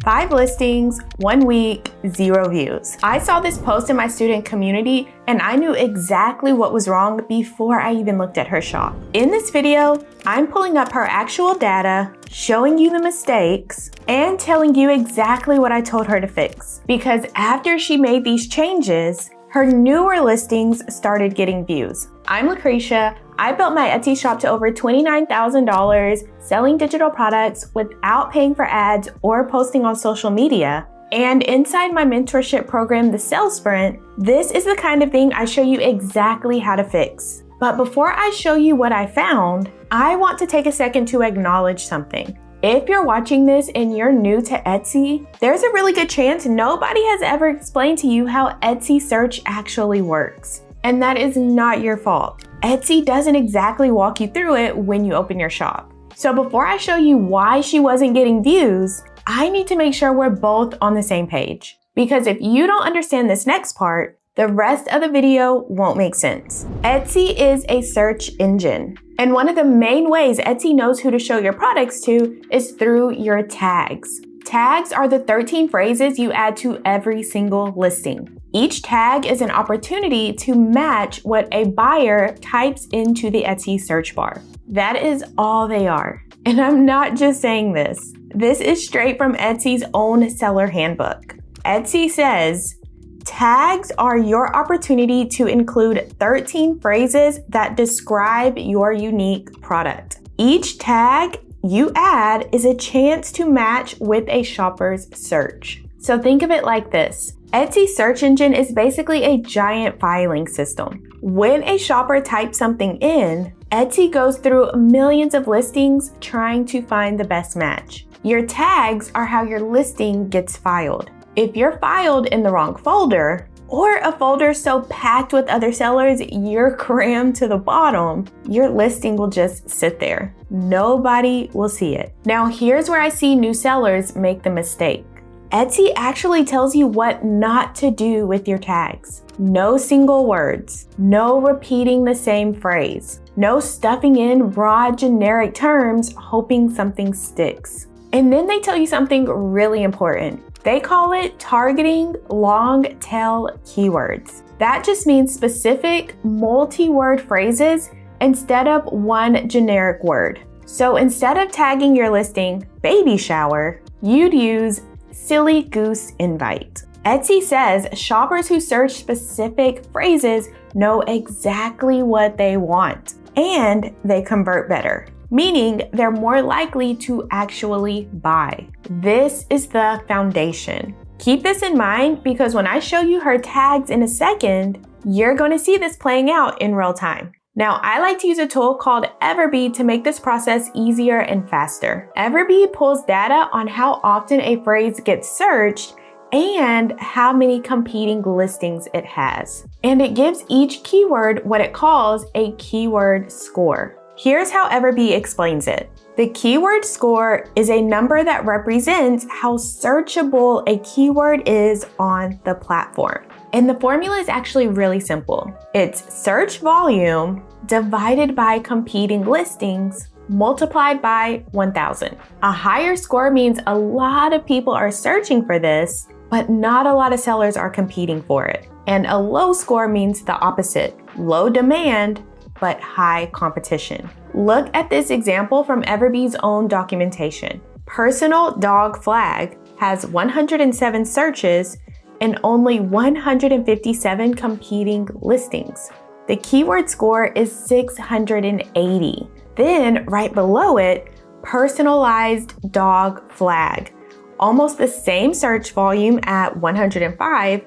5 listings, 1 week, 0 views. I saw this post in my student community and I knew exactly what was wrong before I even looked at her shop. In this video, I'm pulling up her actual data, showing you the mistakes, and telling you exactly what I told her to fix. Because after she made these changes, her newer listings started getting views. I'm Lucretia. I built my Etsy shop to over $29,000 selling digital products without paying for ads or posting on social media. And inside my mentorship program, the Sales Sprint, this is the kind of thing I show you exactly how to fix. But before I show you what I found, I want to take a second to acknowledge something. If you're watching this and you're new to Etsy, there's a really good chance nobody has ever explained to you how Etsy search actually works. And that is not your fault. Etsy doesn't exactly walk you through it when you open your shop. So before I show you why she wasn't getting views, I need to make sure we're both on the same page. Because if you don't understand this next part, the rest of the video won't make sense. Etsy is a search engine. And one of the main ways Etsy knows who to show your products to is through your tags. Tags are the 13 phrases you add to every single listing. Each tag is an opportunity to match what a buyer types into the Etsy search bar. That is all they are. And I'm not just saying this. This is straight from Etsy's own seller handbook. Etsy says, tags are your opportunity to include 13 phrases that describe your unique product. Each tag you add is a chance to match with a shopper's search. So think of it like this. Etsy's search engine is basically a giant filing system. When a shopper types something in, Etsy goes through millions of listings trying to find the best match. Your tags are how your listing gets filed. If you're filed in the wrong folder, or a folder so packed with other sellers you're crammed to the bottom, your listing will just sit there. Nobody will see it. Now here's where I see new sellers make the mistake. Etsy actually tells you what not to do with your tags. No single words, no repeating the same phrase, no stuffing in broad generic terms hoping something sticks. And then they tell you something really important. They call it targeting long tail keywords. That just means specific multi-word phrases instead of one generic word. So instead of tagging your listing baby shower, you'd use silly goose invite. Etsy says shoppers who search specific phrases know exactly what they want and they convert better, meaning they're more likely to actually buy. This is the foundation. Keep this in mind because when I show you her tags in a second, you're going to see this playing out in real time. Now, I like to use a tool called Everbee to make this process easier and faster. Everbee pulls data on how often a phrase gets searched and how many competing listings it has. And it gives each keyword what it calls a keyword score. Here's how Everbee explains it. The keyword score is a number that represents how searchable a keyword is on the platform. And the formula is actually really simple. It's search volume divided by competing listings multiplied by 1,000. A higher score means a lot of people are searching for this, but not a lot of sellers are competing for it. And a low score means the opposite, low demand, but high competition. Look at this example from Everbee's own documentation. Personal dog flag has 107 searches and only 157 competing listings. The keyword score is 680. Then right below it, personalized dog flag. Almost the same search volume at 105,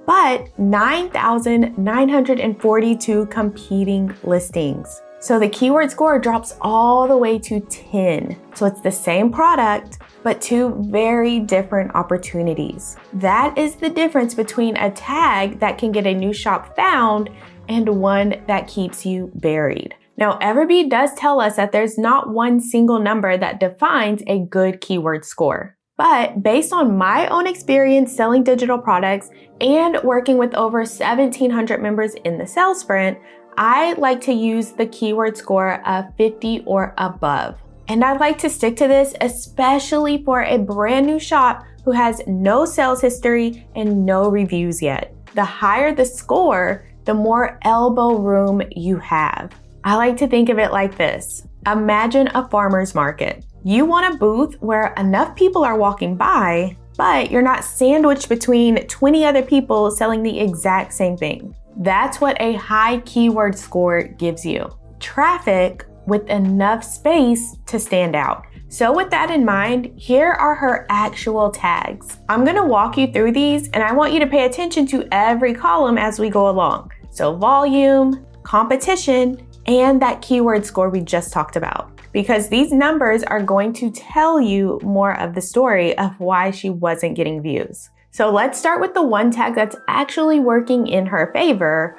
but 9,942 competing listings. So the keyword score drops all the way to 10. So it's the same product, but two very different opportunities. That is the difference between a tag that can get a new shop found and one that keeps you buried. Now, Everbee does tell us that there's not one single number that defines a good keyword score. But based on my own experience selling digital products and working with over 1,700 members in the Sales Sprint, I like to use the keyword score of 50 or above. And I'd like to stick to this, especially for a brand new shop who has no sales history and no reviews yet. The higher the score, the more elbow room you have. I like to think of it like this. Imagine a farmer's market. You want a booth where enough people are walking by, but you're not sandwiched between 20 other people selling the exact same thing. That's what a high keyword score gives you. Traffic with enough space to stand out. So with that in mind, here are her actual tags. I'm gonna walk you through these and I want you to pay attention to every column as we go along. So volume, competition, and that keyword score we just talked about. Because these numbers are going to tell you more of the story of why she wasn't getting views. So let's start with the one tag that's actually working in her favor,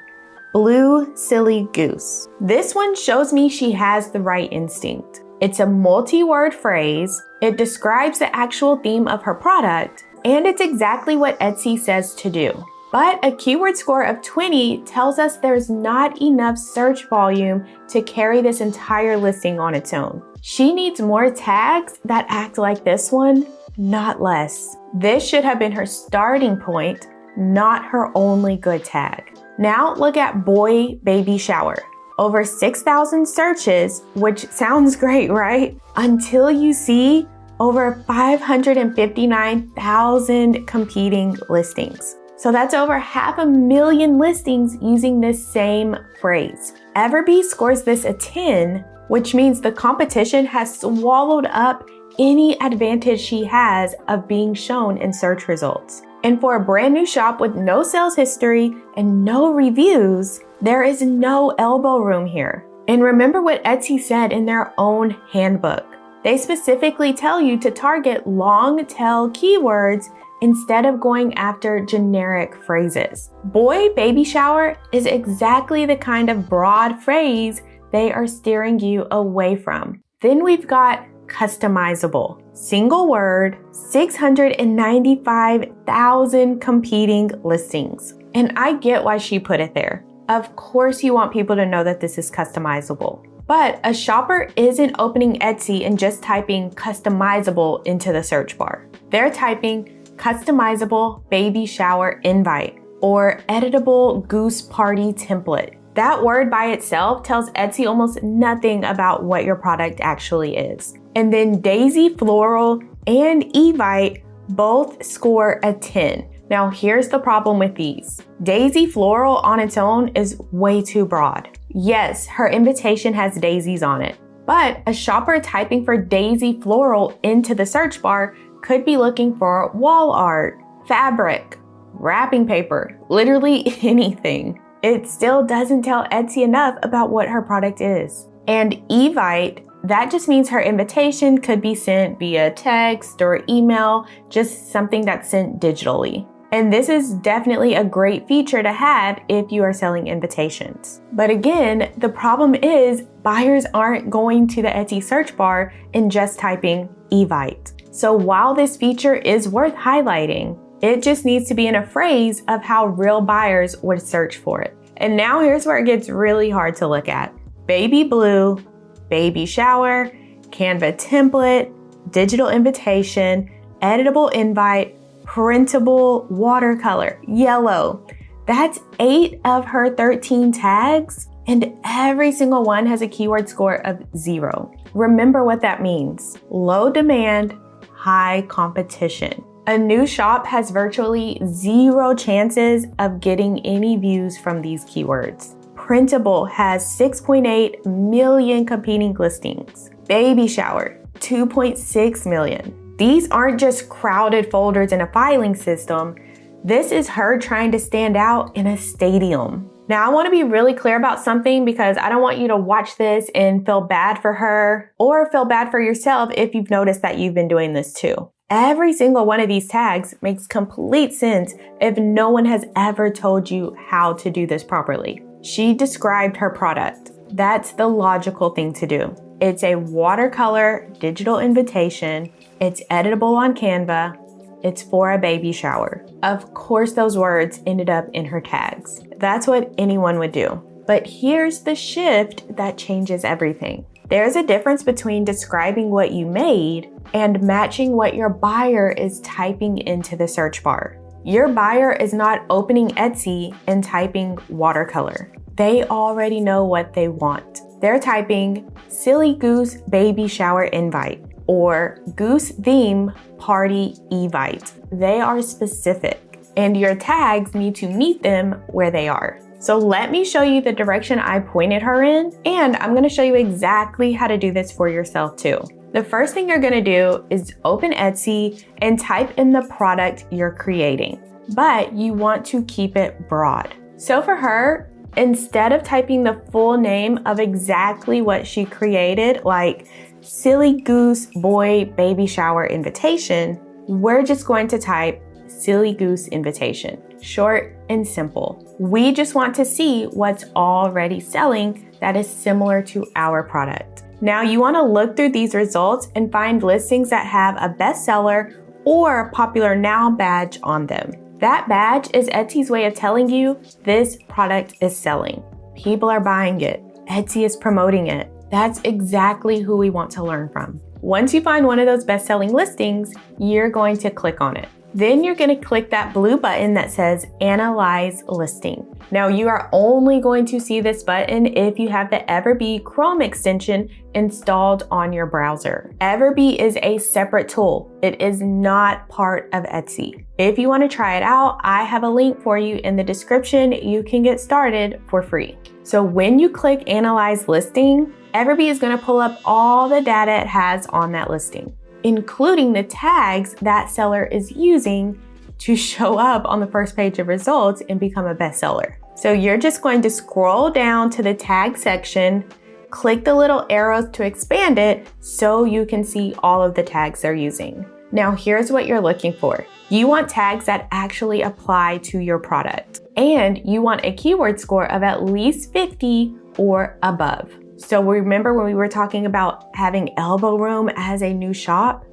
Blue Silly Goose. This one shows me she has the right instinct. It's a multi-word phrase, it describes the actual theme of her product, and it's exactly what Etsy says to do. But a keyword score of 20 tells us there's not enough search volume to carry this entire listing on its own. She needs more tags that act like this one, not less. This should have been her starting point, not her only good tag. Now look at boy baby shower. Over 6,000 searches, which sounds great, right? Until you see over 559,000 competing listings. So that's over 500,000 listings using this same phrase. Everbee scores this a 10, which means the competition has swallowed up any advantage she has of being shown in search results. And for a brand new shop with no sales history and no reviews, there is no elbow room here. And remember what Etsy said in their own handbook. They specifically tell you to target long tail keywords instead of going after generic phrases. Boy baby shower is exactly the kind of broad phrase they are steering you away from. Then we've got customizable. Single word, 695,000 competing listings. And I get why she put it there. Of course you want people to know that this is customizable. But a shopper isn't opening Etsy and just typing customizable into the search bar. They're typing customizable baby shower invite or editable goose party template. That word by itself tells Etsy almost nothing about what your product actually is. And then Daisy Floral and Evite both score a 10. Now here's the problem with these. Daisy Floral on its own is way too broad. Yes, her invitation has daisies on it, but a shopper typing for Daisy Floral into the search bar could be looking for wall art, fabric, wrapping paper, literally anything. It still doesn't tell Etsy enough about what her product is. And Evite, that just means her invitation could be sent via text or email, just something that's sent digitally. And this is definitely a great feature to have if you are selling invitations. But again, the problem is buyers aren't going to the Etsy search bar and just typing Evite. So while this feature is worth highlighting, it just needs to be in a phrase of how real buyers would search for it. And now here's where it gets really hard to look at. Baby blue, baby shower, Canva template, digital invitation, editable invite, printable watercolor, yellow. That's 8 of her 13 tags, and every single one has a keyword score of 0. Remember what that means. Low demand, high competition. A new shop has virtually 0 chances of getting any views from these keywords. Printable has 6.8 million competing listings. Baby shower, 2.6 million. These aren't just crowded folders in a filing system. This is her trying to stand out in a stadium. Now, I want to be really clear about something because I don't want you to watch this and feel bad for her or feel bad for yourself if you've noticed that you've been doing this too. Every single one of these tags makes complete sense if no one has ever told you how to do this properly. She described her product. That's the logical thing to do. It's a watercolor digital invitation. It's editable on Canva. It's for a baby shower. Of course, those words ended up in her tags. That's what anyone would do. But here's the shift that changes everything. There's a difference between describing what you made and matching what your buyer is typing into the search bar. Your buyer is not opening Etsy and typing watercolor. They already know what they want. They're typing silly goose baby shower invite or goose theme party evite. They are specific, and your tags need to meet them where they are. So let me show you the direction I pointed her in, and I'm gonna show you exactly how to do this for yourself too. The first thing you're gonna do is open Etsy and type in the product you're creating, but you want to keep it broad. So for her, instead of typing the full name of exactly what she created, like silly goose boy baby shower invitation, we're just going to type silly goose invitation. Short and simple. We just want to see what's already selling that is similar to our product. Now you want to look through these results and find listings that have a bestseller or popular now badge on them. That badge is Etsy's way of telling you this product is selling. People are buying it. Etsy is promoting it. That's exactly who we want to learn from. Once you find one of those best-selling listings, you're going to click on it. Then you're going to click that blue button that says Analyze Listing. Now you are only going to see this button if you have the Everbee Chrome extension installed on your browser. Everbee is a separate tool. It is not part of Etsy. If you want to try it out, I have a link for you in the description. You can get started for free. So when you click Analyze Listing, Everbee is going to pull up all the data it has on that listing, including the tags that seller is using to show up on the first page of results and become a bestseller. So you're just going to scroll down to the tag section, click the little arrows to expand it so you can see all of the tags they're using. Now here's what you're looking for. You want tags that actually apply to your product, and you want a keyword score of at least 50 or above. So remember when we were talking about having elbow room as a new shop?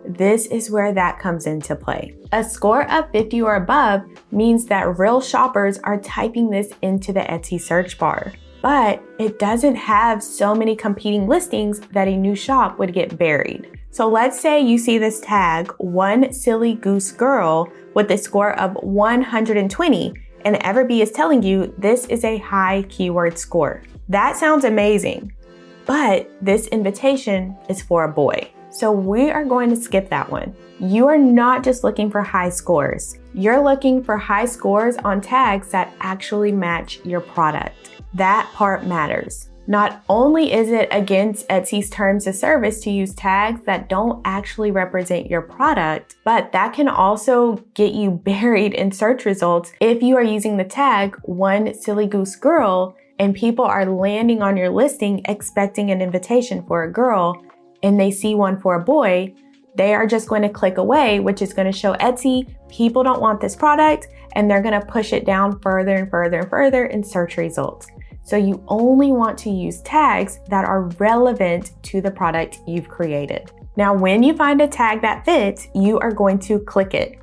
This is where that comes into play. A score of 50 or above means that real shoppers are typing this into the Etsy search bar, but it doesn't have so many competing listings that a new shop would get buried. So let's say you see this tag, one silly goose girl, with a score of 120, and Everbee is telling you this is a high keyword score. That sounds amazing, but this invitation is for a boy. So we are going to skip that one. You are not just looking for high scores. You're looking for high scores on tags that actually match your product. That part matters. Not only is it against Etsy's terms of service to use tags that don't actually represent your product, but that can also get you buried in search results if you are using the tag one silly goose girl and people are landing on your listing expecting an invitation for a girl and they see one for a boy. They are just going to click away, which is going to show Etsy people don't want this product, and they're going to push it down further and further and further in search results. So you only want to use tags that are relevant to the product you've created. Now, when you find a tag that fits, you are going to click it,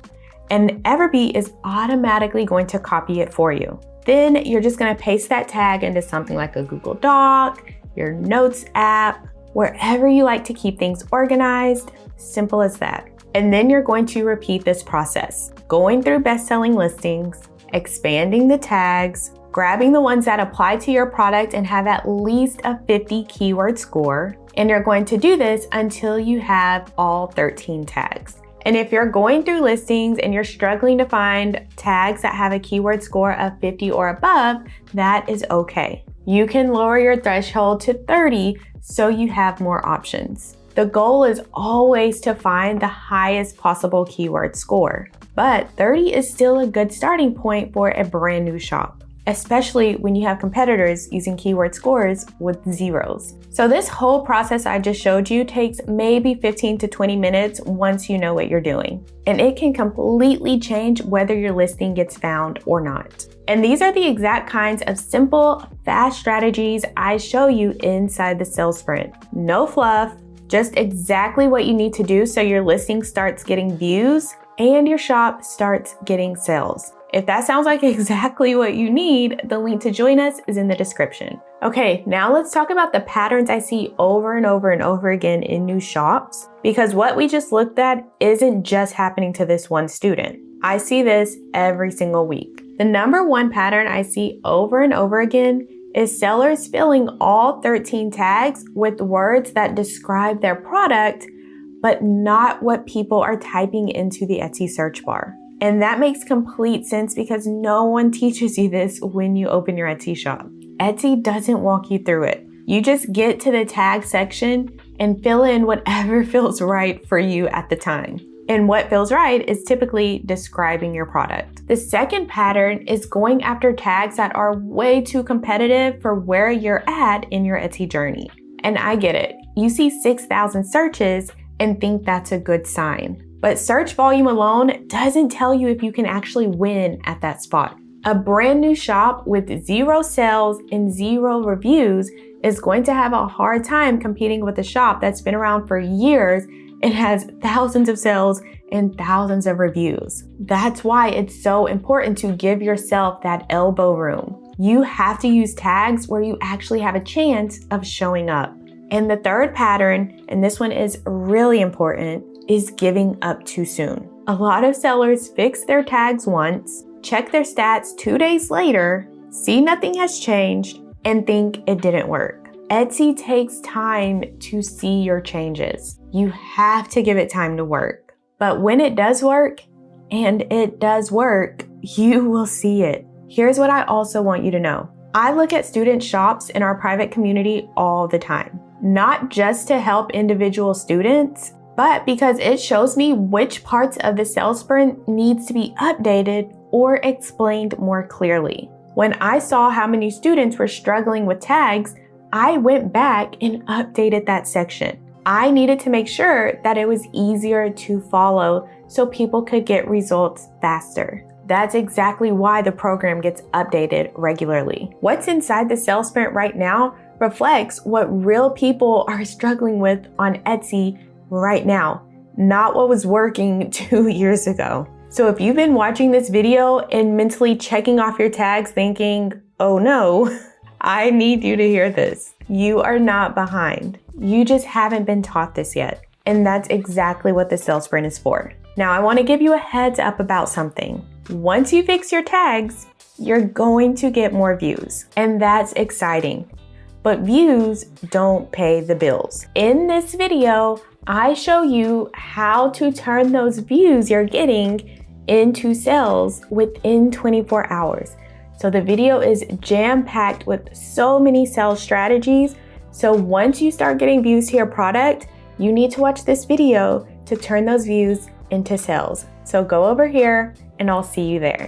and Everbee is automatically going to copy it for you. Then you're just going to paste that tag into something like a Google Doc, your Notes app, wherever you like to keep things organized. Simple as that. And then you're going to repeat this process, going through best-selling listings, expanding the tags, grabbing the ones that apply to your product and have at least a 50 keyword score. And you're going to do this until you have all 13 tags. And if you're going through listings and you're struggling to find tags that have a keyword score of 50 or above, that is okay. You can lower your threshold to 30 so you have more options. The goal is always to find the highest possible keyword score, but 30 is still a good starting point for a brand new shop, especially when you have competitors using keyword scores with zeros. So this whole process I just showed you takes maybe 15 to 20 minutes once you know what you're doing. And it can completely change whether your listing gets found or not. And these are the exact kinds of simple, fast strategies I show you inside the sales sprint. No fluff, just exactly what you need to do so your listing starts getting views and your shop starts getting sales. If that sounds like exactly what you need, the link to join us is in the description. Okay, now let's talk about the patterns I see over and over and over again in new shops, because what we just looked at isn't just happening to this one student. I see this every single week. The number one pattern I see over and over again is sellers filling all 13 tags with words that describe their product, but not what people are typing into the Etsy search bar. And that makes complete sense because no one teaches you this when you open your Etsy shop. Etsy doesn't walk you through it. You just get to the tag section and fill in whatever feels right for you at the time. And what feels right is typically describing your product. The second pattern is going after tags that are way too competitive for where you're at in your Etsy journey. And I get it. You see 6,000 searches and think that's a good sign. But search volume alone doesn't tell you if you can actually win at that spot. A brand new shop with 0 sales and 0 reviews is going to have a hard time competing with a shop that's been around for years and has thousands of sales and thousands of reviews. That's why it's so important to give yourself that elbow room. You have to use tags where you actually have a chance of showing up. And the third pattern, and this one is really important, is giving up too soon. A lot of sellers fix their tags once, check their stats 2 days later, see nothing has changed, and think it didn't work. Etsy takes time to see your changes. You have to give it time to work. But when it does work, and it does work, you will see it. Here's what I also want you to know. I look at student shops in our private community all the time, not just to help individual students, but because it shows me which parts of the sales sprint needs to be updated or explained more clearly. When I saw how many students were struggling with tags, I went back and updated that section. I needed to make sure that it was easier to follow so people could get results faster. That's exactly why the program gets updated regularly. What's inside the sales sprint right now reflects what real people are struggling with on Etsy right now, not what was working 2 years ago. So if you've been watching this video and mentally checking off your tags thinking, oh no, I need you to hear this. You are not behind. You just haven't been taught this yet. And that's exactly what the sales sprint is for. Now I want to give you a heads up about something. Once you fix your tags, you're going to get more views. And that's exciting. But views don't pay the bills. In this video, I show you how to turn those views you're getting into sales within 24 hours. So the video is jam-packed with so many sales strategies. So once you start getting views to your product, you need to watch this video to turn those views into sales. So go over here and I'll see you there.